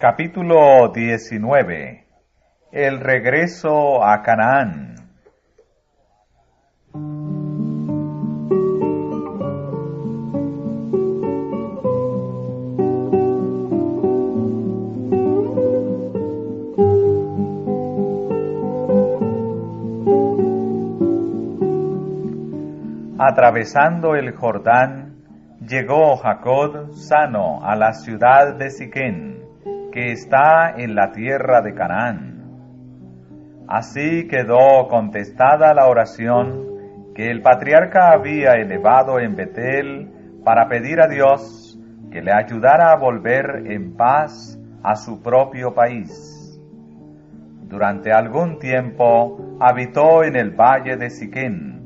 Capítulo 19. El regreso a Canaán. Atravesando el Jordán, llegó Jacob sano a la ciudad de Siquén, que está en la tierra de Canaán. Así quedó contestada la oración que el patriarca había elevado en Betel para pedir a Dios que le ayudara a volver en paz a su propio país. Durante algún tiempo habitó en el valle de Siquén.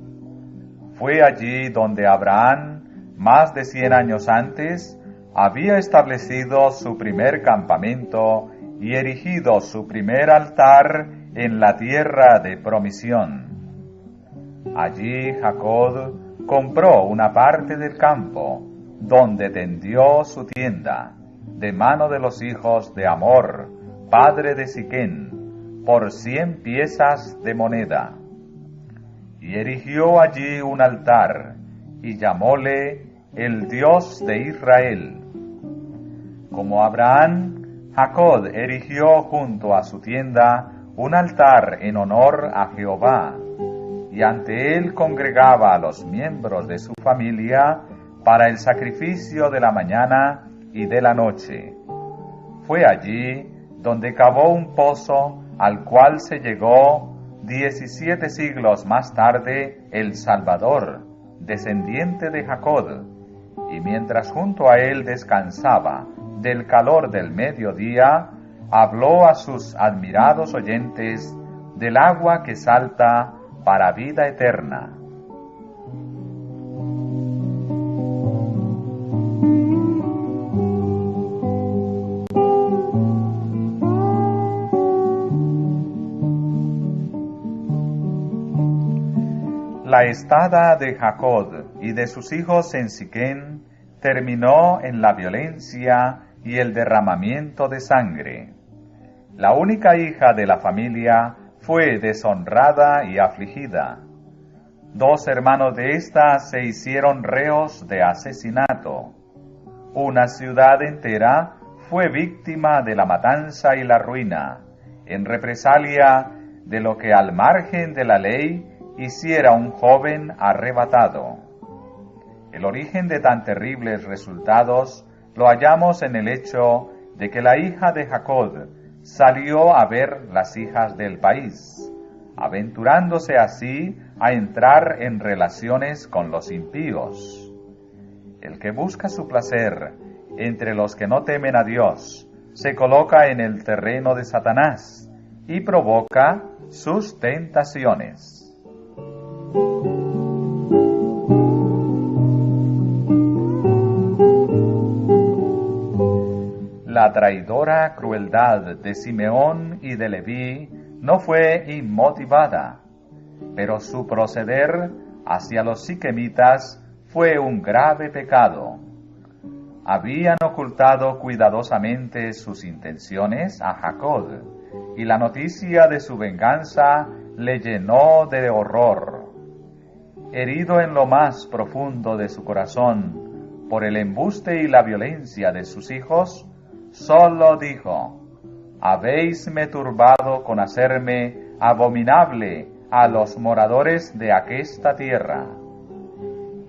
Fue allí donde Abraham, más de 100 años antes, había establecido su primer campamento y erigido su primer altar en la tierra de promisión. Allí Jacob compró una parte del campo, donde tendió su tienda, de mano de los hijos de Hamor, padre de Siquén, por 100 piezas de moneda. Y erigió allí un altar, y llamóle el Dios de Israel. Como Abraham, Jacob erigió junto a su tienda un altar en honor a Jehová, y ante él congregaba a los miembros de su familia para el sacrificio de la mañana y de la noche. Fue allí donde cavó un pozo al cual se llegó 17 siglos más tarde el Salvador, descendiente de Jacob, y mientras junto a él descansaba del calor del mediodía, habló a sus admirados oyentes del agua que salta para vida eterna. La estada de Jacob y de sus hijos en Siquén terminó en la violencia y el derramamiento de sangre. La única hija de la familia fue deshonrada y afligida. 2 hermanos de ésta se hicieron reos de asesinato. Una ciudad entera fue víctima de la matanza y la ruina, en represalia de lo que al margen de la ley hiciera un joven arrebatado. El origen de tan terribles resultados lo hallamos en el hecho de que la hija de Jacob salió a ver las hijas del país, aventurándose así a entrar en relaciones con los impíos. El que busca su placer entre los que no temen a Dios se coloca en el terreno de Satanás y provoca sus tentaciones. La traidora crueldad de Simeón y de Leví no fue inmotivada, pero su proceder hacia los siquemitas fue un grave pecado. Habían ocultado cuidadosamente sus intenciones a Jacob, y la noticia de su venganza le llenó de horror. Herido en lo más profundo de su corazón por el embuste y la violencia de sus hijos, solo dijo: habéisme turbado con hacerme abominable a los moradores de aquesta tierra.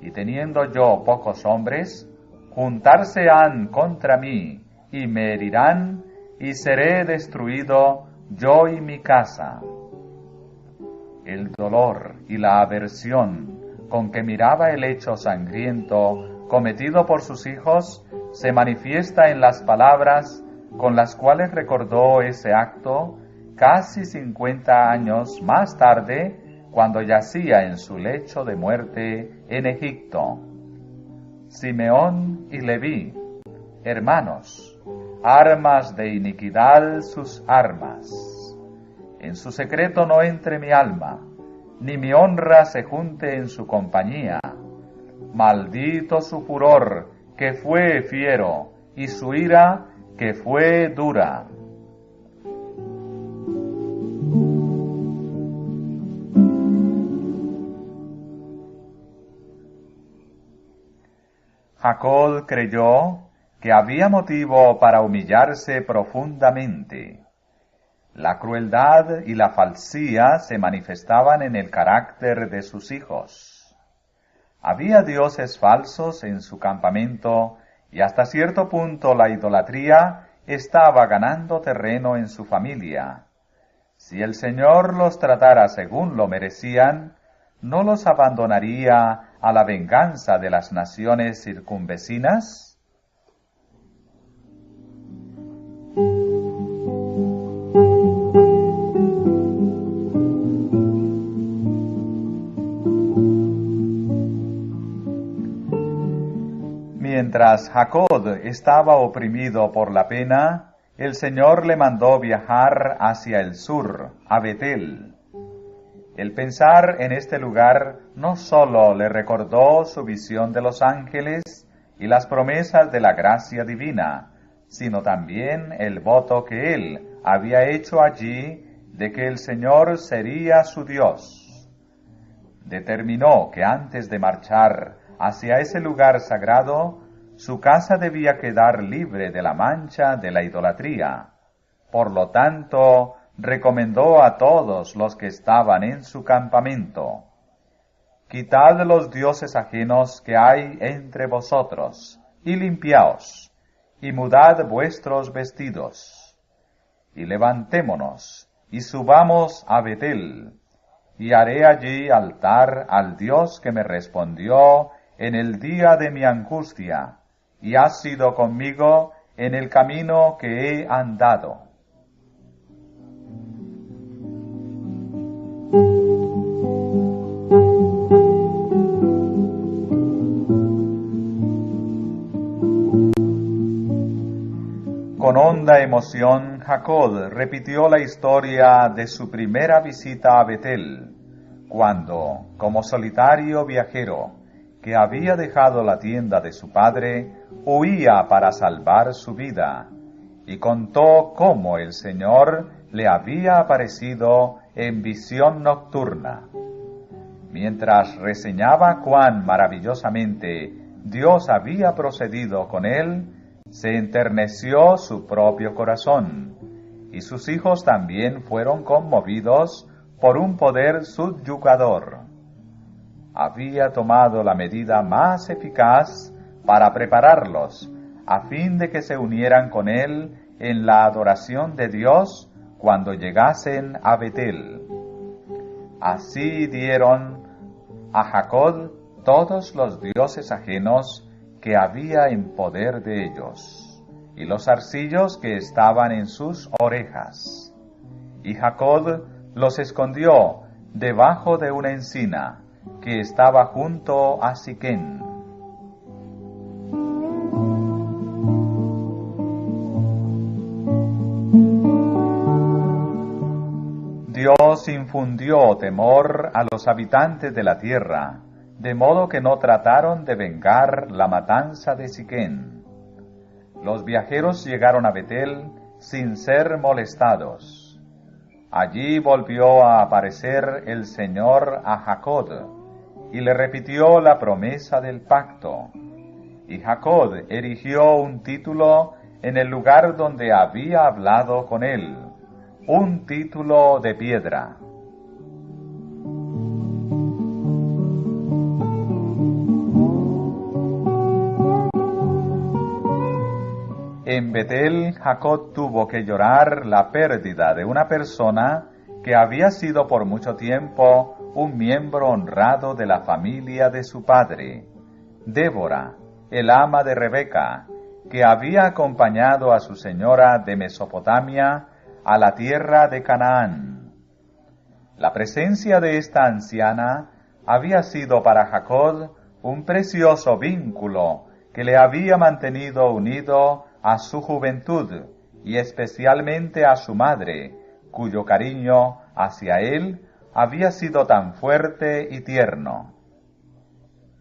Y teniendo yo pocos hombres, juntarse han contra mí, y me herirán, y seré destruido yo y mi casa. El dolor y la aversión con que miraba el hecho sangriento cometido por sus hijos se manifiesta en las palabras con las cuales recordó ese acto casi 50 años más tarde, cuando yacía en su lecho de muerte en Egipto. Simeón y Leví, hermanos, armas de iniquidad sus armas. En su secreto no entre mi alma, ni mi honra se junte en su compañía. Maldito su furor, que fue fiero, y su ira, que fue dura. Jacob creyó que había motivo para humillarse profundamente. La crueldad y la falsía se manifestaban en el carácter de sus hijos. Había dioses falsos en su campamento y hasta cierto punto la idolatría estaba ganando terreno en su familia. Si el Señor los tratara según lo merecían, ¿no los abandonaría a la venganza de las naciones circunvecinas? Mientras Jacob estaba oprimido por la pena, el Señor le mandó viajar hacia el sur, a Betel. El pensar en este lugar no sólo le recordó su visión de los ángeles y las promesas de la gracia divina, sino también el voto que él había hecho allí de que el Señor sería su Dios. Determinó que antes de marchar hacia ese lugar sagrado, su casa debía quedar libre de la mancha de la idolatría. Por lo tanto, recomendó a todos los que estaban en su campamento: quitad los dioses ajenos que hay entre vosotros, y limpiaos, y mudad vuestros vestidos. Y levantémonos, y subamos a Betel, y haré allí altar al Dios que me respondió en el día de mi angustia, y ha sido conmigo en el camino que he andado. Con honda emoción, Jacob repitió la historia de su primera visita a Betel, cuando, como solitario viajero, que había dejado la tienda de su padre, huía para salvar su vida, y contó cómo el Señor le había aparecido en visión nocturna. Mientras reseñaba cuán maravillosamente Dios había procedido con él, se enterneció su propio corazón, y sus hijos también fueron conmovidos por un poder subyugador. Había tomado la medida más eficaz para prepararlos, a fin de que se unieran con él en la adoración de Dios cuando llegasen a Betel. Así dieron a Jacob todos los dioses ajenos que había en poder de ellos, y los zarcillos que estaban en sus orejas. Y Jacob los escondió debajo de una encina que estaba junto a Siquén. Dios infundió temor a los habitantes de la tierra, de modo que no trataron de vengar la matanza de Siquén. Los viajeros llegaron a Betel sin ser molestados. Allí volvió a aparecer el Señor a Jacob, y le repitió la promesa del pacto. Y Jacob erigió un título en el lugar donde había hablado con él, un título de piedra. En Betel, Jacob tuvo que llorar la pérdida de una persona que había sido por mucho tiempo un miembro honrado de la familia de su padre, Débora, el ama de Rebeca, que había acompañado a su señora de Mesopotamia a la tierra de Canaán. La presencia de esta anciana había sido para Jacob un precioso vínculo que le había mantenido unido a su juventud y especialmente a su madre, cuyo cariño hacia él había sido tan fuerte y tierno.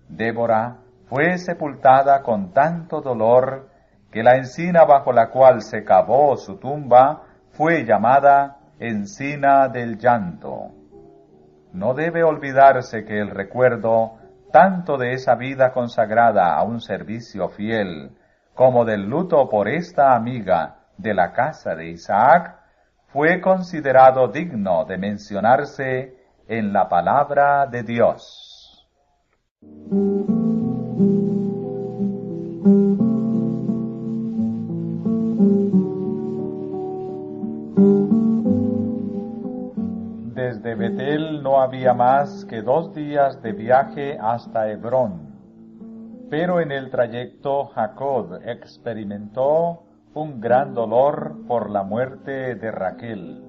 Débora fue sepultada con tanto dolor que la encina bajo la cual se cavó su tumba fue llamada encina del llanto. No debe olvidarse que el recuerdo tanto de esa vida consagrada a un servicio fiel, como del luto por esta amiga de la casa de Isaac, fue considerado digno de mencionarse en la palabra de Dios. Desde Betel no había más que 2 días de viaje hasta Hebrón, pero en el trayecto Jacob experimentó un gran dolor por la muerte de Raquel.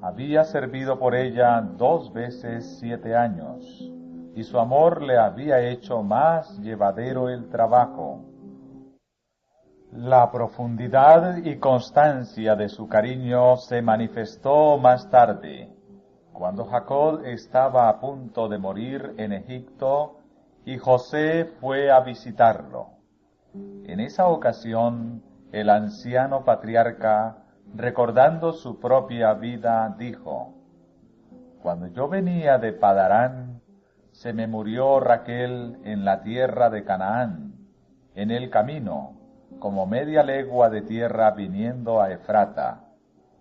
Había servido por ella 2 veces 7 años, y su amor le había hecho más llevadero el trabajo. La profundidad y constancia de su cariño se manifestó más tarde, cuando Jacob estaba a punto de morir en Egipto y José fue a visitarlo. En esa ocasión, el anciano patriarca, recordando su propia vida, dijo: «Cuando yo venía de Padarán, se me murió Raquel en la tierra de Canaán, en el camino, como media legua de tierra viniendo a Efrata,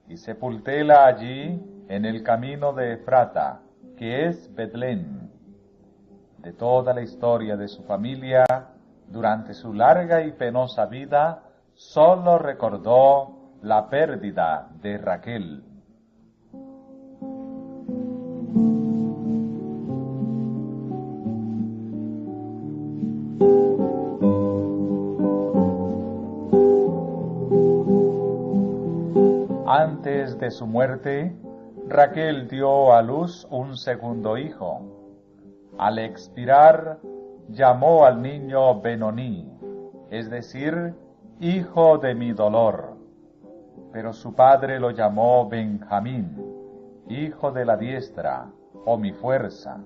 y sepultéla allí en el camino de Efrata, que es Betlén». De toda la historia de su familia, durante su larga y penosa vida, sólo recordó la pérdida de Raquel. Antes de su muerte, Raquel dio a luz un segundo hijo. Al expirar, llamó al niño Benoní, es decir, hijo de mi dolor. Pero su padre lo llamó Benjamín, hijo de la diestra, o mi fuerza.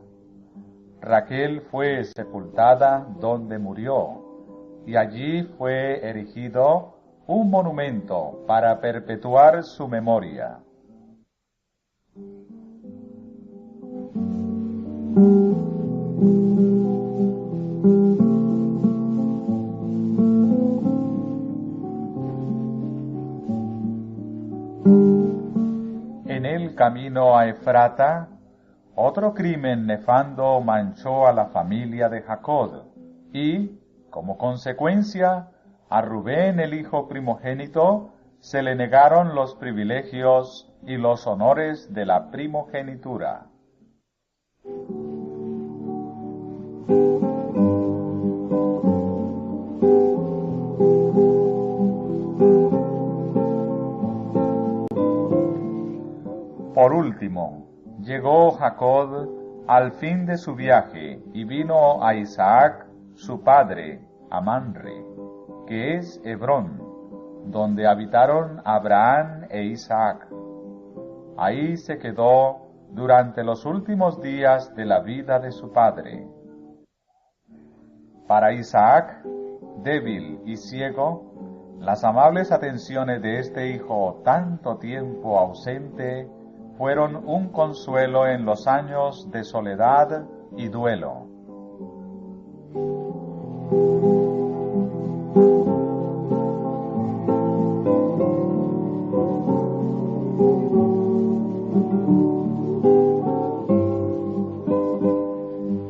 Raquel fue sepultada donde murió, y allí fue erigido un monumento para perpetuar su memoria. En el camino a Efrata, otro crimen nefando manchó a la familia de Jacob y, como consecuencia, a Rubén, el hijo primogénito, se le negaron los privilegios y los honores de la primogenitura. Por último, llegó Jacob al fin de su viaje y vino a Isaac, su padre, a Manre, que es Hebrón, donde habitaron Abraham e Isaac. Ahí se quedó durante los últimos días de la vida de su padre. Para Isaac, débil y ciego, las amables atenciones de este hijo tanto tiempo ausente fueron un consuelo en los años de soledad y duelo.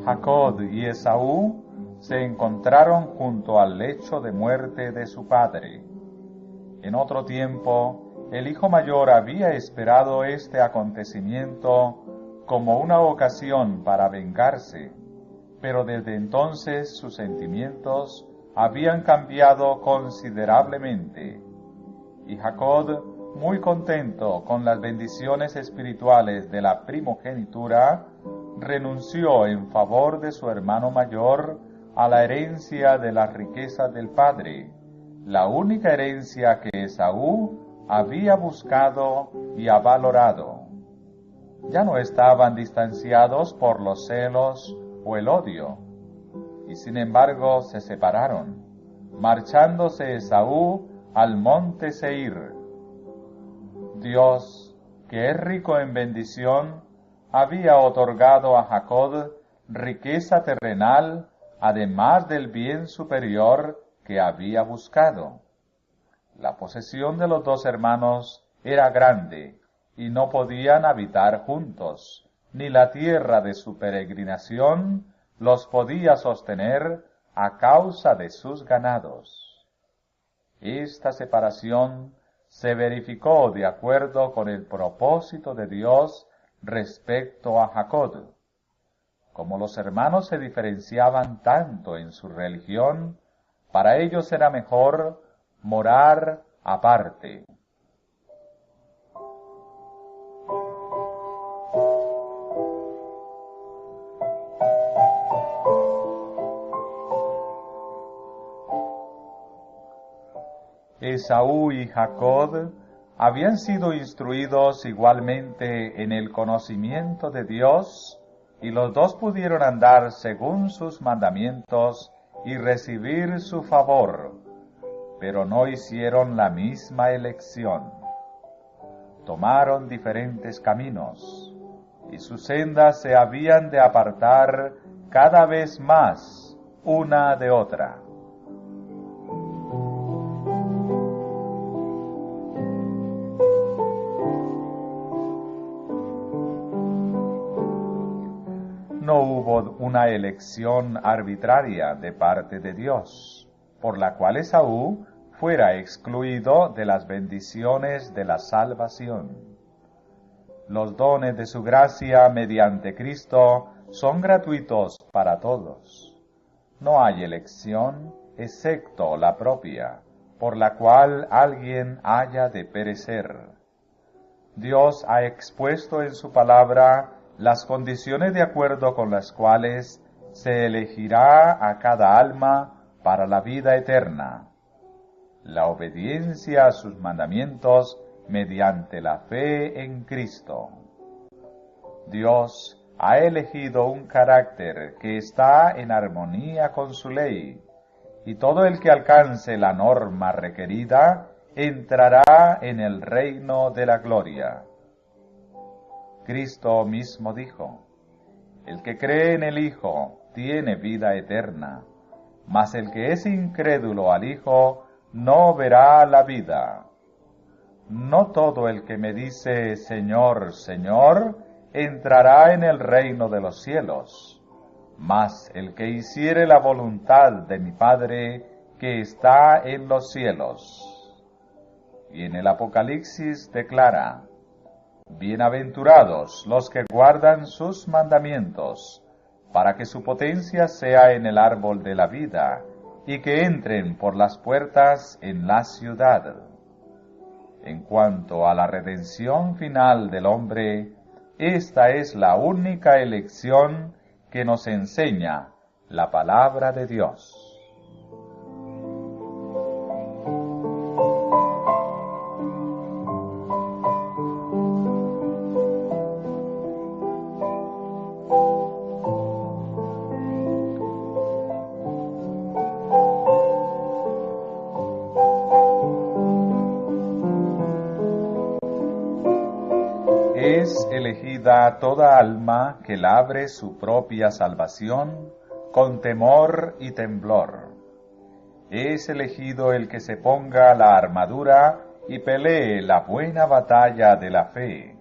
Jacob y Esaú se encontraron junto al lecho de muerte de su padre. En otro tiempo, el hijo mayor había esperado este acontecimiento como una ocasión para vengarse, pero desde entonces sus sentimientos habían cambiado considerablemente, y Jacob, muy contento con las bendiciones espirituales de la primogenitura, renunció en favor de su hermano mayor a la herencia de las riquezas del padre, la única herencia que Esaú había buscado y avalorado. Ya no estaban distanciados por los celos o el odio, y sin embargo se separaron, marchándose Esaú al monte Seir. Dios, que es rico en bendición, había otorgado a Jacob riqueza terrenal, además del bien superior que había buscado. La posesión de los dos hermanos era grande, y no podían habitar juntos, ni la tierra de su peregrinación los podía sostener a causa de sus ganados. Esta separación se verificó de acuerdo con el propósito de Dios respecto a Jacob. Como los hermanos se diferenciaban tanto en su religión, para ellos era mejor morar aparte. Esaú y Jacob habían sido instruidos igualmente en el conocimiento de Dios, y los dos pudieron andar según sus mandamientos y recibir su favor, pero no hicieron la misma elección. Tomaron diferentes caminos, y sus sendas se habían de apartar cada vez más una de otra. No hubo una elección arbitraria de parte de Dios, por la cual Esaú fuera excluido de las bendiciones de la salvación. Los dones de su gracia mediante Cristo son gratuitos para todos. No hay elección excepto la propia, por la cual alguien haya de perecer. Dios ha expuesto en su palabra las condiciones de acuerdo con las cuales se elegirá a cada alma para la vida eterna: la obediencia a sus mandamientos mediante la fe en Cristo. Dios ha elegido un carácter que está en armonía con su ley, y todo el que alcance la norma requerida entrará en el reino de la gloria. Cristo mismo dijo: el que cree en el Hijo tiene vida eterna, mas el que es incrédulo al Hijo no verá la vida. No todo el que me dice Señor, Señor, entrará en el reino de los cielos, mas el que hiciere la voluntad de mi Padre que está en los cielos. Y en el Apocalipsis declara: bienaventurados los que guardan sus mandamientos, para que su potencia sea en el árbol de la vida, y que entren por las puertas en la ciudad. En cuanto a la redención final del hombre, esta es la única elección que nos enseña la palabra de Dios. Es elegida toda alma que labre su propia salvación con temor y temblor. Es elegido el que se ponga la armadura y pelee la buena batalla de la fe.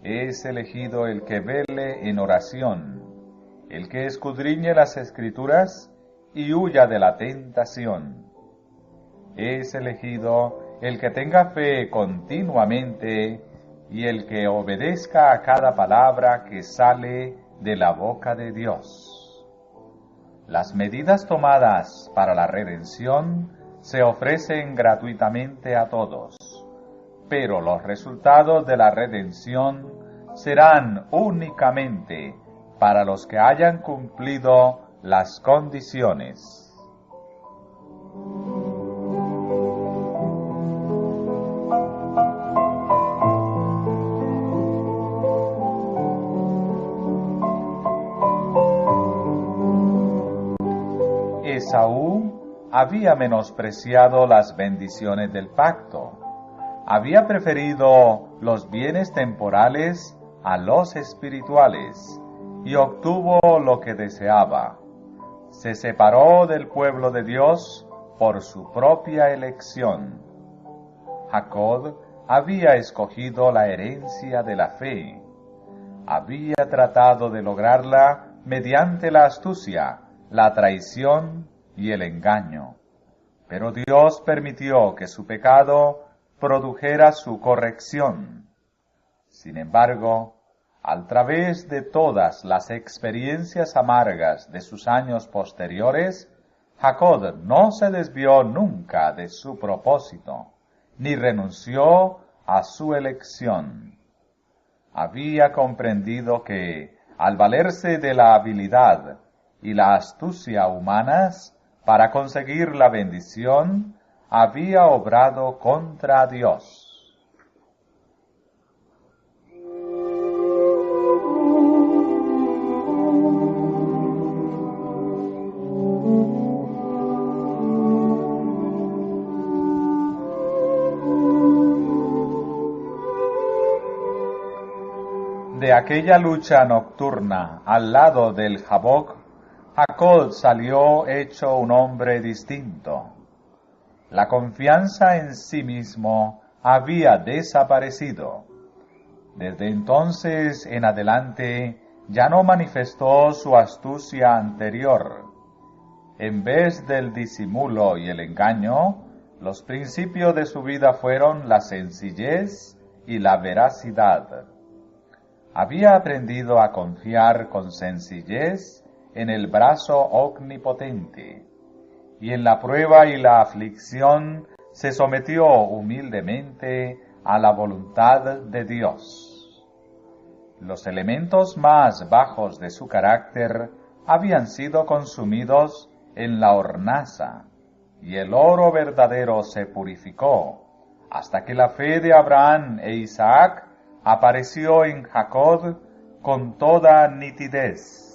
Es elegido el que vele en oración, el que escudriñe las Escrituras y huya de la tentación. Es elegido el que tenga fe continuamente y el que obedezca a cada palabra que sale de la boca de Dios. Las medidas tomadas para la redención se ofrecen gratuitamente a todos, pero los resultados de la redención serán únicamente para los que hayan cumplido las condiciones. Esaú había menospreciado las bendiciones del pacto, había preferido los bienes temporales a los espirituales y obtuvo lo que deseaba. Se separó del pueblo de Dios por su propia elección. Jacob había escogido la herencia de la fe. Había tratado de lograrla mediante la astucia, la traición y el engaño. Pero Dios permitió que su pecado produjera su corrección. Sin embargo, a través de todas las experiencias amargas de sus años posteriores, Jacob no se desvió nunca de su propósito, ni renunció a su elección. Había comprendido que, al valerse de la habilidad y la astucia humanas para conseguir la bendición, había obrado contra Dios. De aquella lucha nocturna al lado del Jaboc, Jacob salió hecho un hombre distinto. La confianza en sí mismo había desaparecido. Desde entonces en adelante ya no manifestó su astucia anterior. En vez del disimulo y el engaño, los principios de su vida fueron la sencillez y la veracidad. Había aprendido a confiar con sencillez en el brazo omnipotente, y en la prueba y la aflicción se sometió humildemente a la voluntad de Dios. Los elementos más bajos de su carácter habían sido consumidos en la hornaza, y el oro verdadero se purificó, hasta que la fe de Abraham e Isaac apareció en Jacob con toda nitidez.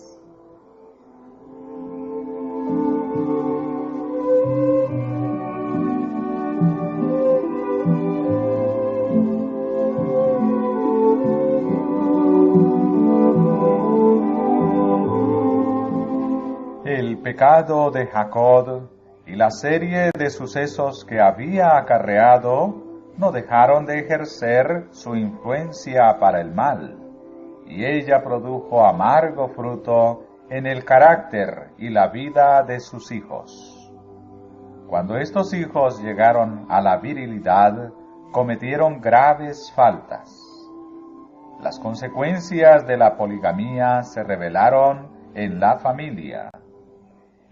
El pecado de Jacob y la serie de sucesos que había acarreado no dejaron de ejercer su influencia para el mal, y ella produjo amargo fruto en el carácter y la vida de sus hijos. Cuando estos hijos llegaron a la virilidad, cometieron graves faltas. Las consecuencias de la poligamía se revelaron en la familia.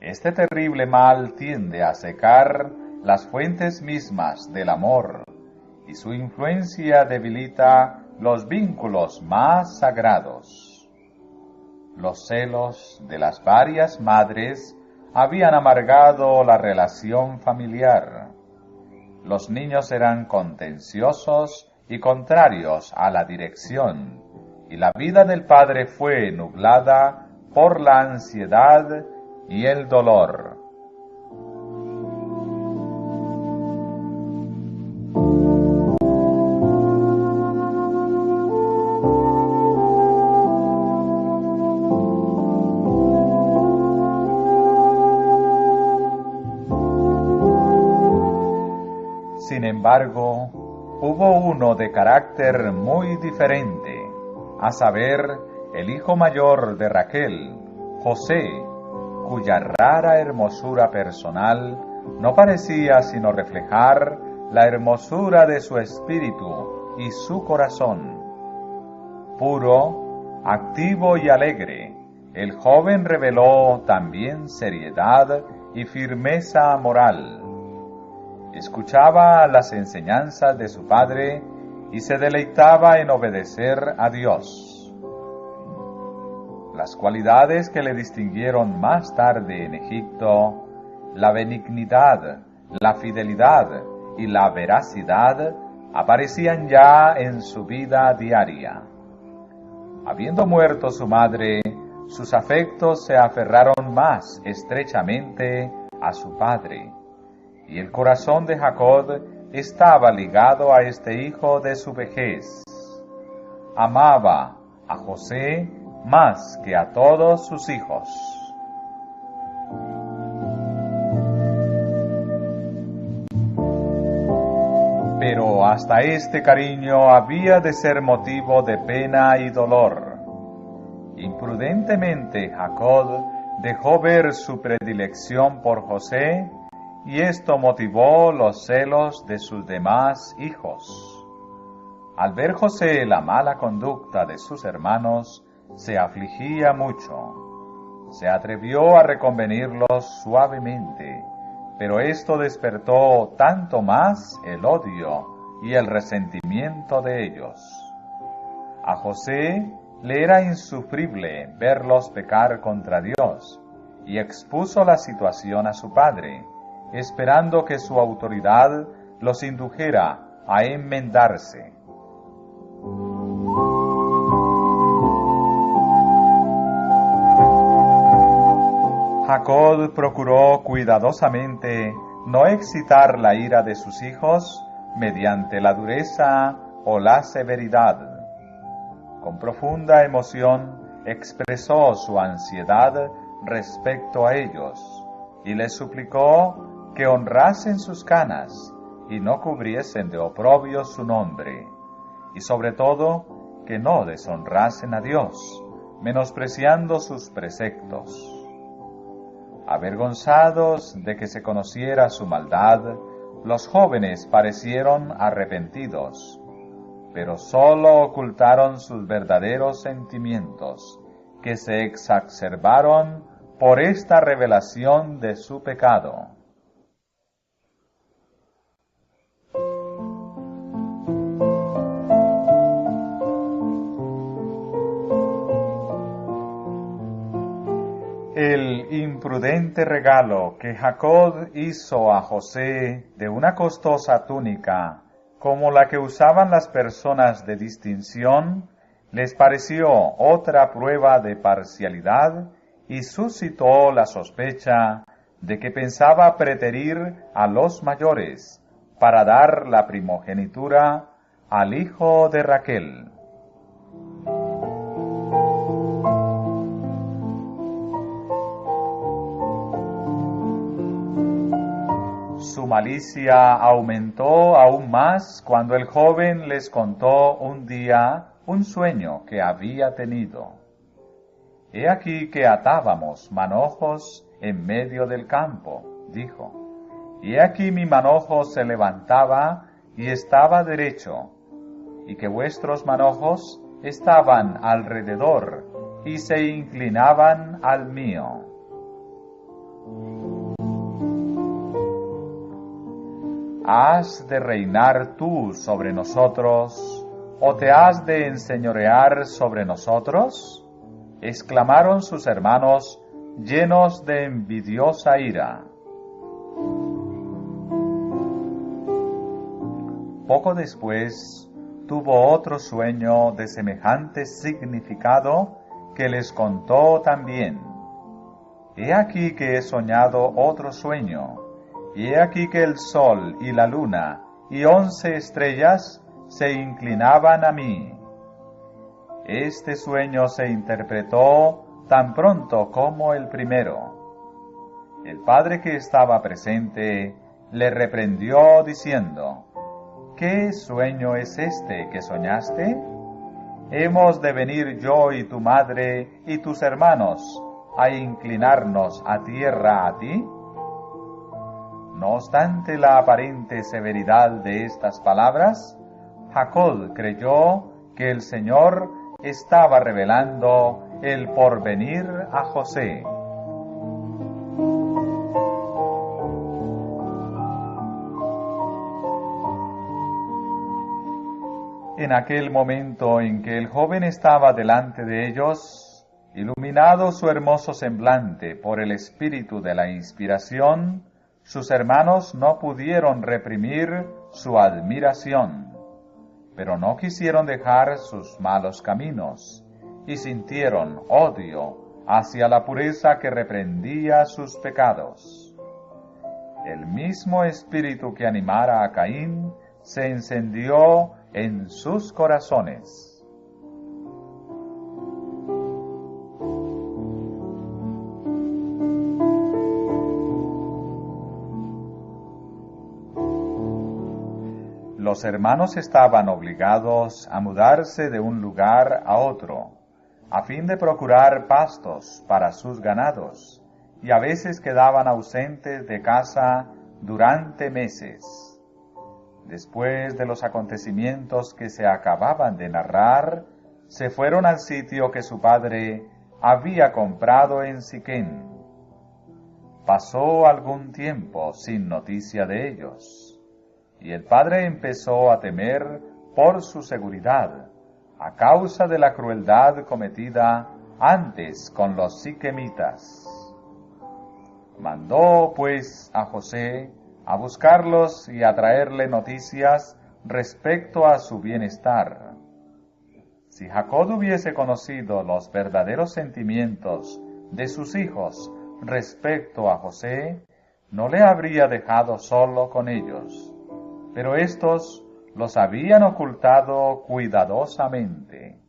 Este terrible mal tiende a secar las fuentes mismas del amor, y su influencia debilita los vínculos más sagrados. Los celos de las varias madres habían amargado la relación familiar. Los niños eran contenciosos y contrarios a la dirección, y la vida del padre fue nublada por la ansiedad y el dolor. Sin embargo, hubo uno de carácter muy diferente, a saber, el hijo mayor de Raquel, José, cuya rara hermosura personal no parecía sino reflejar la hermosura de su espíritu y su corazón. Puro, activo y alegre, el joven reveló también seriedad y firmeza moral. Escuchaba las enseñanzas de su padre y se deleitaba en obedecer a Dios. Las cualidades que le distinguieron más tarde en Egipto, la benignidad, la fidelidad y la veracidad, aparecían ya en su vida diaria. Habiendo muerto su madre, sus afectos se aferraron más estrechamente a su padre, y el corazón de Jacob estaba ligado a este hijo de su vejez. Amaba a José más que a todos sus hijos. Pero hasta este cariño había de ser motivo de pena y dolor. Imprudentemente Jacob dejó ver su predilección por José, y esto motivó los celos de sus demás hijos. Al ver José la mala conducta de sus hermanos, se afligía mucho. Se atrevió a reconvenirlos suavemente, pero esto despertó tanto más el odio y el resentimiento de ellos. A José le era insufrible verlos pecar contra Dios, y expuso la situación a su padre, esperando que su autoridad los indujera a enmendarse. Jacob procuró cuidadosamente no excitar la ira de sus hijos mediante la dureza o la severidad. Con profunda emoción expresó su ansiedad respecto a ellos y les suplicó que honrasen sus canas y no cubriesen de oprobio su nombre, y sobre todo que no deshonrasen a Dios, menospreciando sus preceptos. Avergonzados de que se conociera su maldad, los jóvenes parecieron arrepentidos, pero sólo ocultaron sus verdaderos sentimientos, que se exacerbaron por esta revelación de su pecado. El imprudente regalo que Jacob hizo a José de una costosa túnica, como la que usaban las personas de distinción, les pareció otra prueba de parcialidad y suscitó la sospecha de que pensaba preterir a los mayores para dar la primogenitura al hijo de Raquel. Su malicia aumentó aún más cuando el joven les contó un día un sueño que había tenido. He aquí que atábamos manojos en medio del campo, dijo, y he aquí mi manojo se levantaba y estaba derecho, y que vuestros manojos estaban alrededor y se inclinaban al mío. ¿Has de reinar tú sobre nosotros, o te has de enseñorear sobre nosotros? Exclamaron sus hermanos, llenos de envidiosa ira. Poco después, tuvo otro sueño de semejante significado que les contó también. He aquí que he soñado otro sueño, y he aquí que el sol y la luna y 11 estrellas se inclinaban a mí. Este sueño se interpretó tan pronto como el primero. El padre que estaba presente le reprendió diciendo, ¿qué sueño es este que soñaste? ¿Hemos de venir yo y tu madre y tus hermanos a inclinarnos a tierra a ti? No obstante la aparente severidad de estas palabras, Jacob creyó que el Señor estaba revelando el porvenir a José. En aquel momento en que el joven estaba delante de ellos, iluminado su hermoso semblante por el espíritu de la inspiración, sus hermanos no pudieron reprimir su admiración, pero no quisieron dejar sus malos caminos, y sintieron odio hacia la pureza que reprendía sus pecados. El mismo espíritu que animara a Caín se encendió en sus corazones. Los hermanos estaban obligados a mudarse de un lugar a otro, a fin de procurar pastos para sus ganados, y a veces quedaban ausentes de casa durante meses. Después de los acontecimientos que se acababan de narrar, se fueron al sitio que su padre había comprado en Siquén. Pasó algún tiempo sin noticia de ellos, y el padre empezó a temer por su seguridad, a causa de la crueldad cometida antes con los siquemitas. Mandó, pues, a José a buscarlos y a traerle noticias respecto a su bienestar. Si Jacob hubiese conocido los verdaderos sentimientos de sus hijos respecto a José, no le habría dejado solo con ellos, pero éstos los habían ocultado cuidadosamente.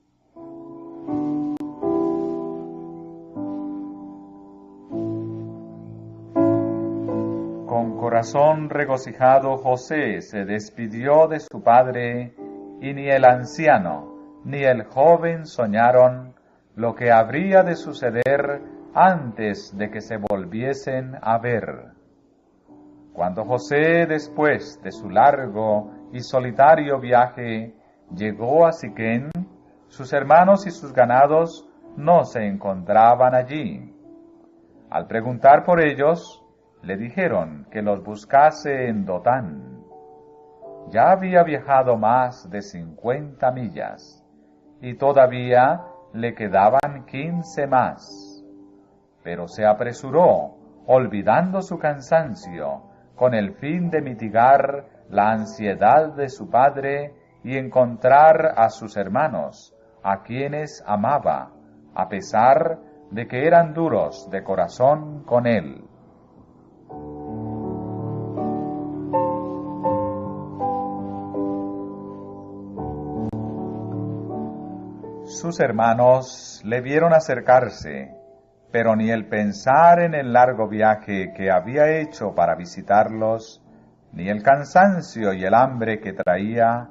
Con corazón regocijado José se despidió de su padre, y ni el anciano ni el joven soñaron lo que habría de suceder antes de que se volviesen a ver. Cuando José, después de su largo y solitario viaje, llegó a Siquén, sus hermanos y sus ganados no se encontraban allí. Al preguntar por ellos, le dijeron que los buscase en Dotán. Ya había viajado más de 50 millas, y todavía le quedaban 15 más. Pero se apresuró, olvidando su cansancio, con el fin de mitigar la ansiedad de su padre y encontrar a sus hermanos, a quienes amaba, a pesar de que eran duros de corazón con él. Sus hermanos le vieron acercarse, pero ni el pensar en el largo viaje que había hecho para visitarlos, ni el cansancio y el hambre que traía,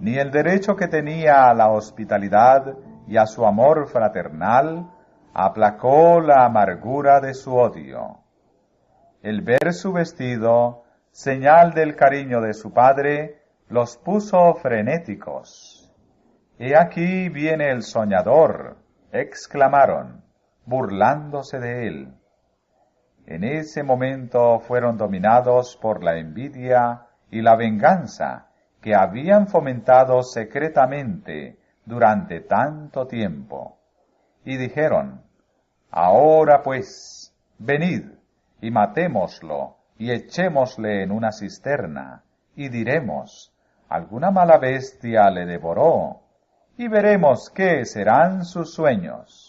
ni el derecho que tenía a la hospitalidad y a su amor fraternal, aplacó la amargura de su odio. El ver su vestido, señal del cariño de su padre, los puso frenéticos. «He aquí viene el soñador», exclamaron, burlándose de él. En ese momento fueron dominados por la envidia y la venganza que habían fomentado secretamente durante tanto tiempo, y dijeron: «Ahora pues, venid, y matémoslo, y echémosle en una cisterna, y diremos: alguna mala bestia le devoró, y veremos qué serán sus sueños».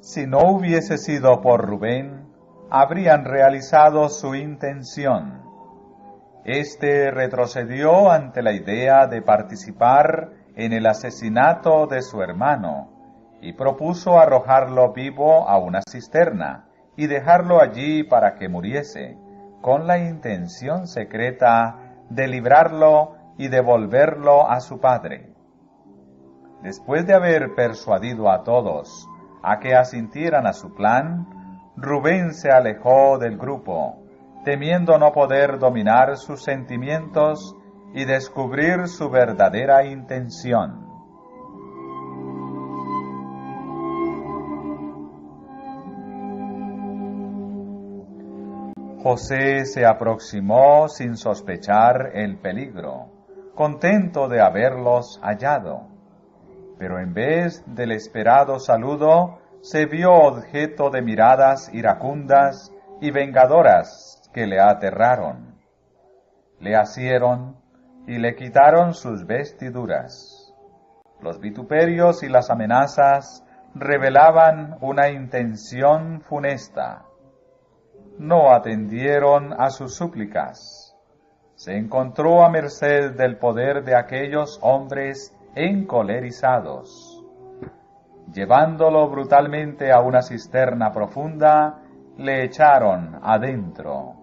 Si no hubiese sido por Rubén, habrían realizado su intención. Este retrocedió ante la idea de participar en el asesinato de su hermano y propuso arrojarlo vivo a una cisterna y dejarlo allí para que muriese, con la intención secreta de librarlo y devolverlo a su padre. Después de haber persuadido a todos a que asintieran a su plan, Rubén se alejó del grupo, temiendo no poder dominar sus sentimientos y descubrir su verdadera intención. José se aproximó sin sospechar el peligro. contento de haberlos hallado. Pero en vez del esperado saludo, se vio objeto de miradas iracundas y vengadoras que le aterraron. Le asieron y le quitaron sus vestiduras. Los vituperios y las amenazas revelaban una intención funesta. No atendieron a sus súplicas. Se encontró a merced del poder de aquellos hombres encolerizados. Llevándolo brutalmente a una cisterna profunda, le echaron adentro.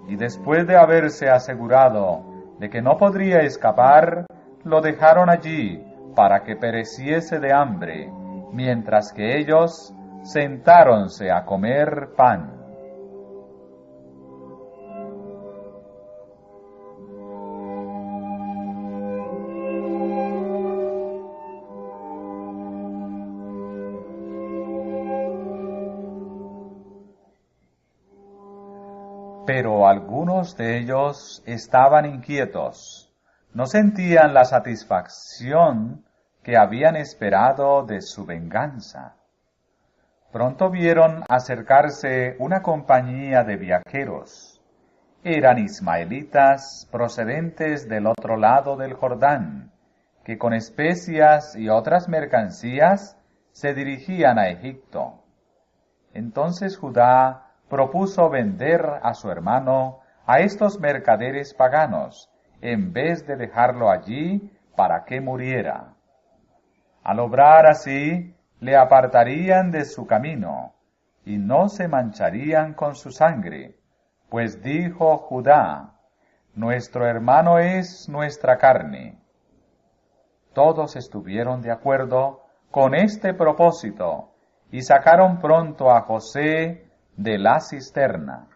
Y después de haberse asegurado de que no podría escapar, lo dejaron allí para que pereciese de hambre, mientras que ellos sentáronse a comer pan. Pero algunos de ellos estaban inquietos, no sentían la satisfacción que habían esperado de su venganza. Pronto vieron acercarse una compañía de viajeros. Eran ismaelitas procedentes del otro lado del Jordán, que con especias y otras mercancías se dirigían a Egipto. Entonces Judá propuso vender a su hermano a estos mercaderes paganos, en vez de dejarlo allí para que muriera. Al obrar así, le apartarían de su camino, y no se mancharían con su sangre, pues dijo Judá: nuestro hermano es nuestra carne. Todos estuvieron de acuerdo con este propósito, y sacaron pronto a José de la cisterna.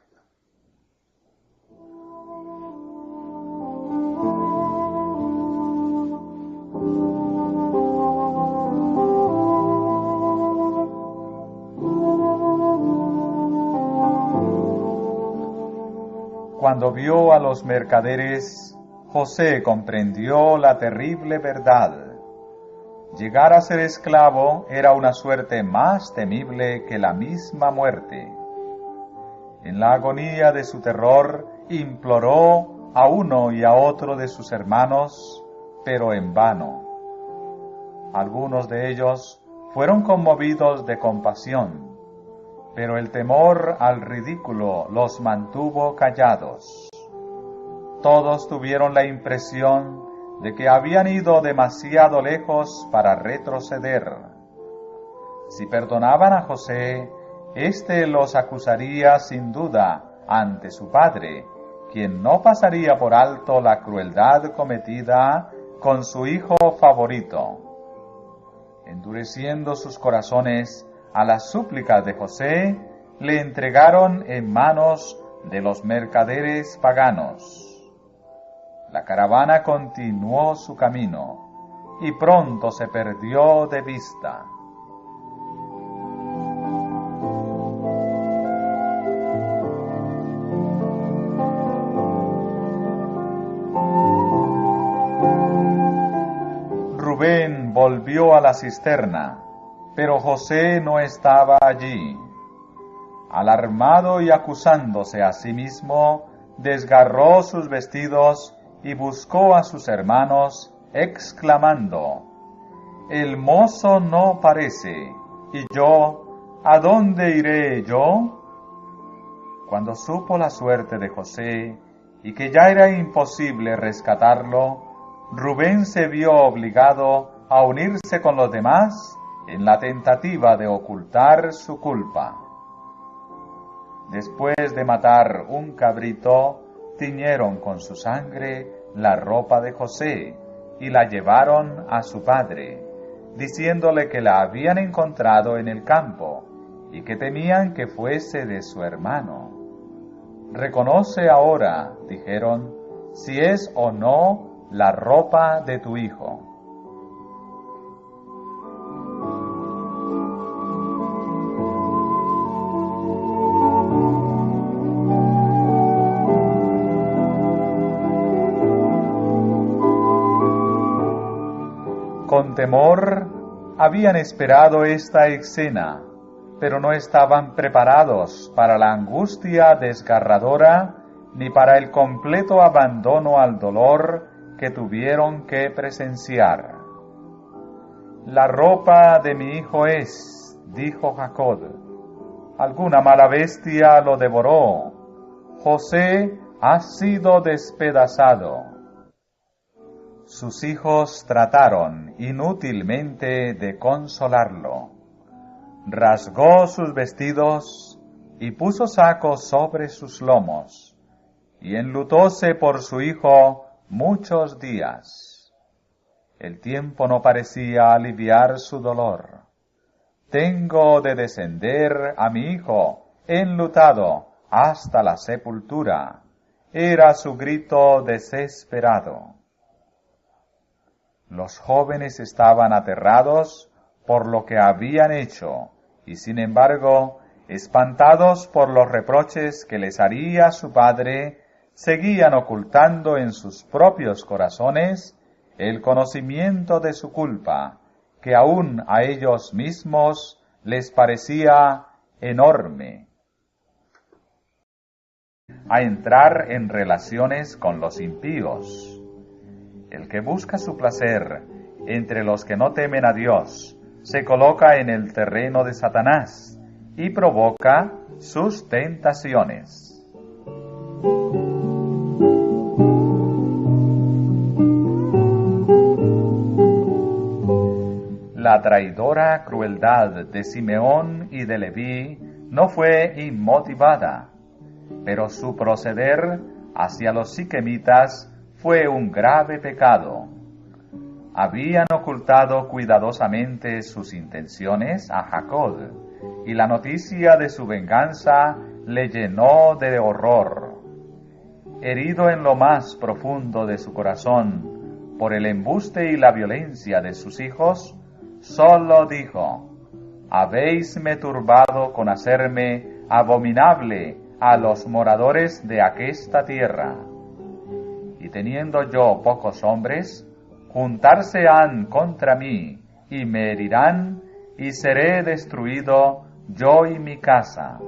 Cuando vio a los mercaderes, José comprendió la terrible verdad. Llegar a ser esclavo era una suerte más temible que la misma muerte. En la agonía de su terror, imploró a uno y a otro de sus hermanos, pero en vano. Algunos de ellos fueron conmovidos de compasión, pero el temor al ridículo los mantuvo callados. Todos tuvieron la impresión de que habían ido demasiado lejos para retroceder. Si perdonaban a José, éste los acusaría sin duda ante su padre, quien no pasaría por alto la crueldad cometida con su hijo favorito. Endureciendo sus corazones a las súplicas de José, le entregaron en manos de los mercaderes paganos. La caravana continuó su camino y pronto se perdió de vista. Rubén volvió a la cisterna, pero José no estaba allí. Alarmado y acusándose a sí mismo, desgarró sus vestidos y buscó a sus hermanos, exclamando: «El mozo no parece, y yo, ¿a dónde iré yo?». Cuando supo la suerte de José y que ya era imposible rescatarlo, Rubén se vio obligado a unirse con los demás en la tentativa de ocultar su culpa. Después de matar un cabrito, tiñeron con su sangre la ropa de José y la llevaron a su padre, diciéndole que la habían encontrado en el campo y que temían que fuese de su hermano. «Reconoce ahora», dijeron, «si es o no la ropa de tu hijo». temor habían esperado esta escena, pero no estaban preparados para la angustia desgarradora ni para el completo abandono al dolor que tuvieron que presenciar. La ropa de mi hijo es, dijo Jacob. Alguna mala bestia lo devoró. José ha sido despedazado. Sus hijos trataron inútilmente de consolarlo. Rasgó sus vestidos y puso sacos sobre sus lomos, y enlutóse por su hijo muchos días. El tiempo no parecía aliviar su dolor. Tengo de descender a mi hijo enlutado hasta la sepultura, era su grito desesperado. Los jóvenes estaban aterrados por lo que habían hecho, y sin embargo, espantados por los reproches que les haría su padre, seguían ocultando en sus propios corazones el conocimiento de su culpa, que aún a ellos mismos les parecía enorme. A entrar en relaciones con los impíos. El que busca su placer entre los que no temen a Dios se coloca en el terreno de Satanás y provoca sus tentaciones. La traidora crueldad de Simeón y de Leví no fue inmotivada, pero su proceder hacia los siquemitas fue un grave pecado. Habían ocultado cuidadosamente sus intenciones a Jacob, y la noticia de su venganza le llenó de horror. Herido en lo más profundo de su corazón por el embuste y la violencia de sus hijos, solo dijo: habéisme turbado con hacerme abominable a los moradores de aquesta tierra. Y teniendo yo pocos hombres, juntarse han contra mí, y me herirán, y seré destruido yo y mi casa.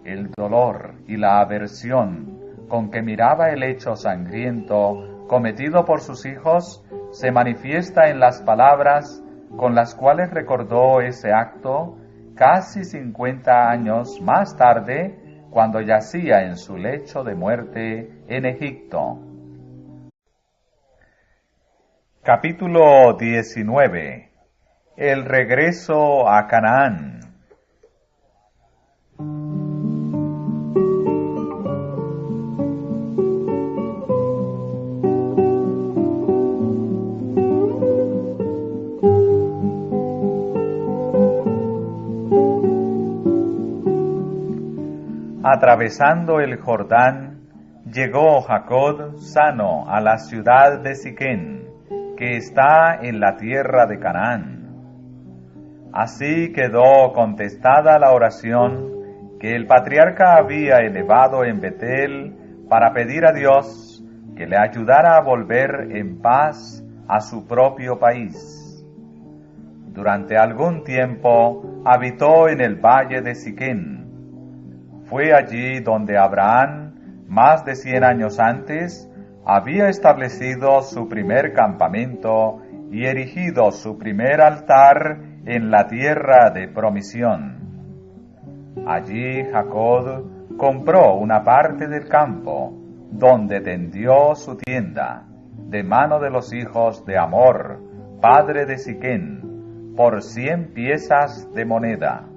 El dolor y la aversión con que miraba el hecho sangriento cometido por sus hijos se manifiesta en las palabras con las cuales recordó ese acto casi 50 años más tarde, cuando yacía en su lecho de muerte en Egipto. Capítulo 19. El regreso a Canaán. Atravesando el Jordán, llegó Jacob sano a la ciudad de Siquén, que está en la tierra de Canaán. Así quedó contestada la oración que el patriarca había elevado en Betel para pedir a Dios que le ayudara a volver en paz a su propio país. Durante algún tiempo habitó en el valle de Siquén. Fue allí donde Abraham, más de 100 años antes, había establecido su primer campamento y erigido su primer altar en la tierra de promisión. Allí Jacob compró una parte del campo, donde tendió su tienda, de mano de los hijos de Hamor, padre de Siquén, por 100 piezas de moneda.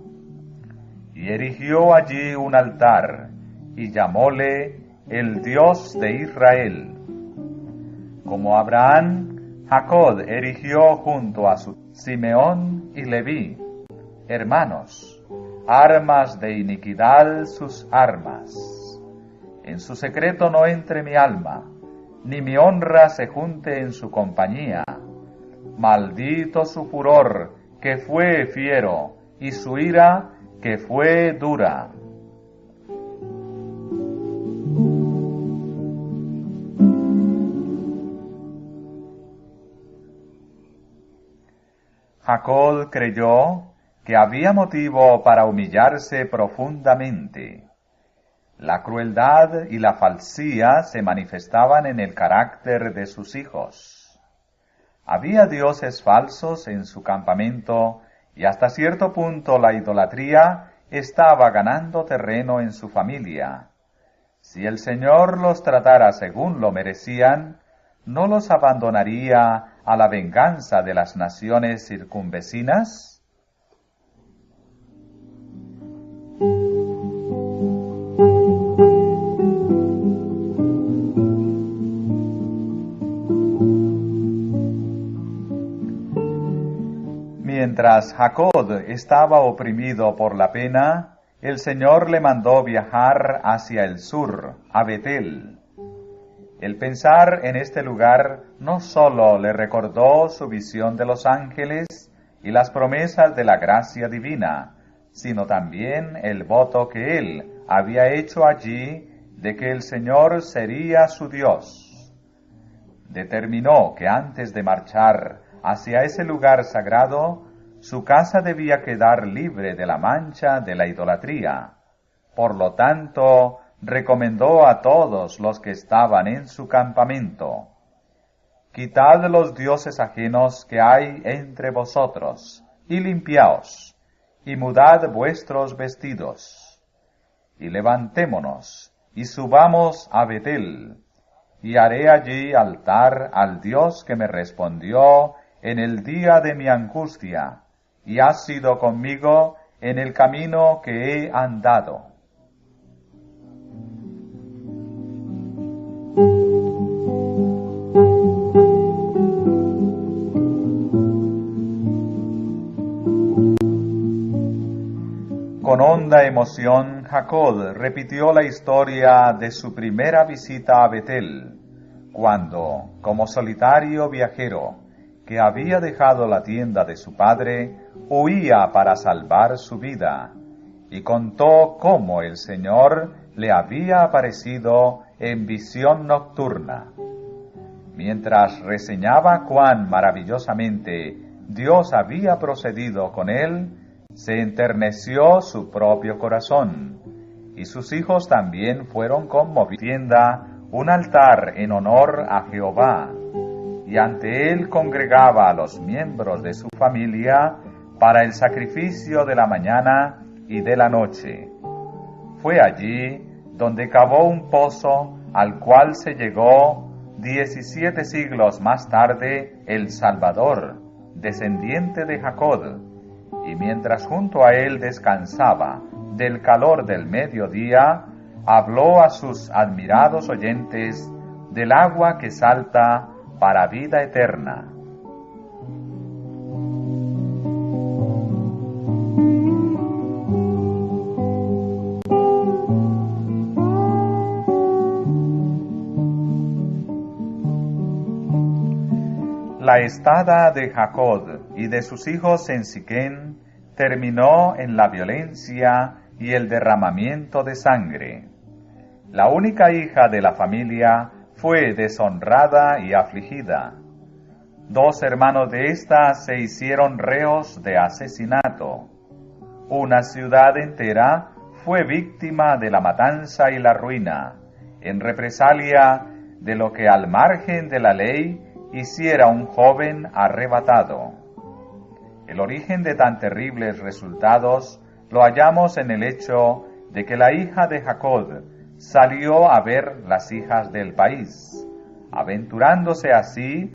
Y erigió allí un altar, y llamóle el Dios de Israel. Como Abraham, Jacob erigió junto a su Simeón y Leví, hermanos, armas de iniquidad sus armas. En su secreto no entre mi alma, ni mi honra se junte en su compañía. Maldito su furor, que fue fiero, y su ira, que fue dura. Jacob creyó que había motivo para humillarse profundamente. La crueldad y la falsía se manifestaban en el carácter de sus hijos. Había dioses falsos en su campamento y hasta cierto punto la idolatría estaba ganando terreno en su familia. Si el Señor los tratara según lo merecían, ¿no los abandonaría a la venganza de las naciones circunvecinas? Mientras Jacob estaba oprimido por la pena, el Señor le mandó viajar hacia el sur, a Betel. El pensar en este lugar no sólo le recordó su visión de los ángeles y las promesas de la gracia divina, sino también el voto que él había hecho allí de que el Señor sería su Dios. Determinó que antes de marchar hacia ese lugar sagrado, su casa debía quedar libre de la mancha de la idolatría. Por lo tanto, recomendó a todos los que estaban en su campamento: quitad los dioses ajenos que hay entre vosotros, y limpiaos, y mudad vuestros vestidos. Y levantémonos, y subamos a Betel, y haré allí altar al Dios que me respondió en el día de mi angustia, y ha sido conmigo en el camino que he andado. Con honda emoción, Jacob repitió la historia de su primera visita a Betel, cuando, como solitario viajero, que había dejado la tienda de su padre, huía para salvar su vida, y contó cómo el Señor le había aparecido en visión nocturna. Mientras reseñaba cuán maravillosamente Dios había procedido con él, se enterneció su propio corazón, y sus hijos también fueron conmoviendo un altar en honor a Jehová, y ante él congregaba a los miembros de su familia para el sacrificio de la mañana y de la noche. Fue allí donde cavó un pozo al cual se llegó 17 siglos más tarde el Salvador, descendiente de Jacob, y mientras junto a él descansaba del calor del mediodía, habló a sus admirados oyentes del agua que salta para vida eterna. La estada de Jacob y de sus hijos en Siquén terminó en la violencia y el derramamiento de sangre. La única hija de la familia fue deshonrada y afligida. 2 hermanos de ésta se hicieron reos de asesinato. Una ciudad entera fue víctima de la matanza y la ruina, en represalia de lo que al margen de la ley hiciera un joven arrebatado. El origen de tan terribles resultados lo hallamos en el hecho de que la hija de Jacob salió a ver las hijas del país, aventurándose así